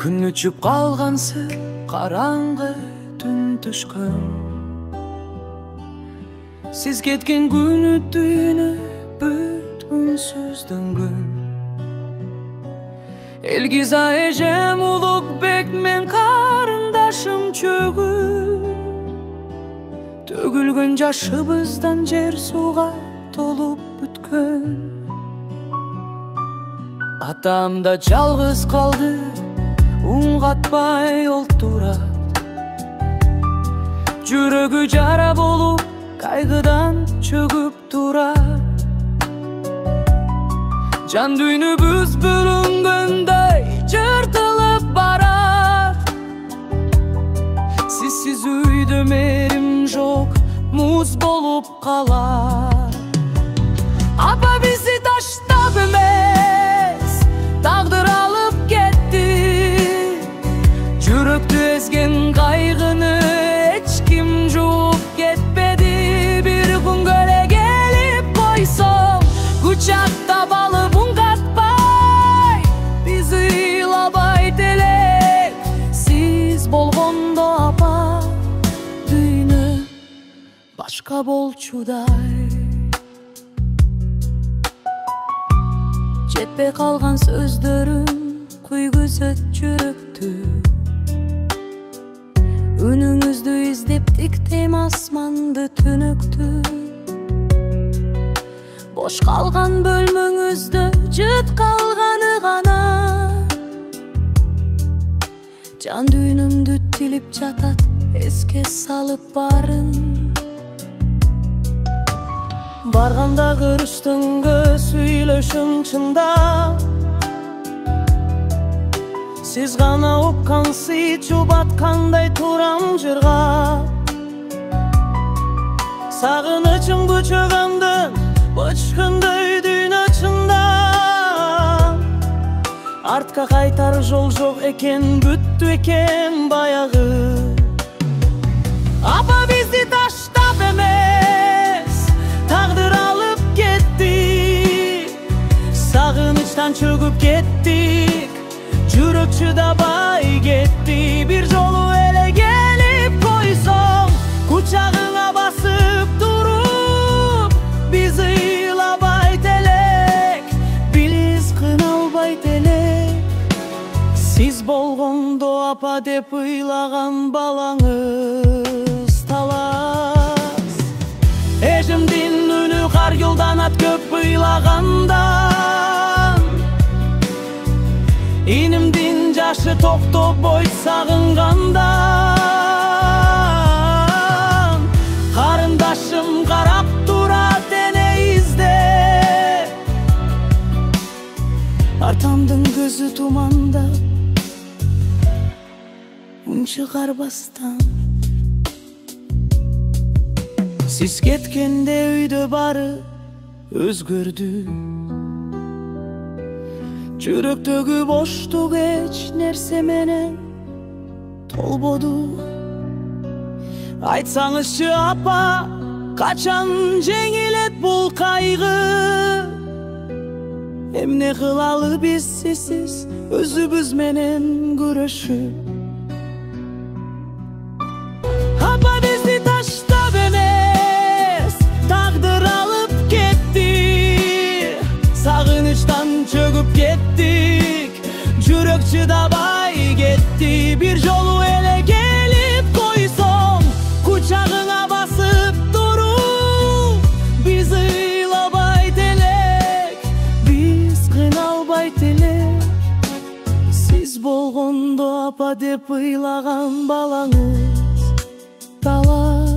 Күн өчүп калгансы караңгы түн түшкөн. Сиз кеткен күн өтүүнү бүткүн сөздөнгөн. Элгиза эжем Улукбек мен карындашым чөгү. Төгүлгөн жашыбыздан жер сууга толуп бүткөн. Атам да жалгыз калды, un катпай олтурат. Жүрөгү жара болуп кайгыдан чөгүп турат. Жан дүйнөбүз бөлүнгөндөй жыртылып барат. Сизсиз үйдө мерим жок, муз болуп калат. Апа бизди таштап эмес, тагдыр алып кетти. Жүрөктү эзген кайгыны эч ким жууп кетпеди. Бир күнгө эле келип койсом, кучактап алып un катпай, биз ыйлабай элек. Сиз болгондо апа, дүйнө башка болчудай. Жетпей калган сөздөрүм куйгузат жүрөктү. Үнүңүздү издеп тиктейм асманды түнөктү. Бош калган бөлмөңүздө жыт калганы гана. Жан дүйнөмдү тилип жатат, эске салып барын. Баргандагы Рүстөмгө сүйлөшүм чындап. Сиз гана уккан сый чубаткандай турам жырга. Сагынычым күчөгөндөн бычкындай дүйнө чында. Артка кайтар жол жок экен, бүттү экен баягы. Апа бизди таштап эмес, тагдыр алып кетти. Сагынычтан чөгүп кеттик, жүрөк чыдабай кетти. Бир жолу эле келип койсоң, кучагыңа басып туруп, биз ыйлабай элек, биз кыналбай элек. Сиз болгондо апа деп ыйлаган балаңыз талас. Эжимдин үнү кар жылданат көп ыйлагандан. Инимдин жашы токтобой сагынгандан. Карындашым карап турат эне изде. Атамдын көзү туманда, үн чыгарбастан. Сиз кеткенде үйдө бары өзгөрдү. Жүрөктөгү боштук эч нерсе менен толбоду. Айтсаңызчы апа, качан жеңилет бул кайгы? Эмне кылалы биз сизсиз өзүбүз менен күрөшүп? Апа бизди таштап эмес, тагдыр алып кетти. Сагынычтан чөгүп кеттик, жүрөк чыдабай кетти. Бир жолу эле келип койсоң, кучагыңа басып туруп, биз ыйлабай элек, биз кыналбай элек. Сиз болгондо апа деп ыйлаган балаңыз талас.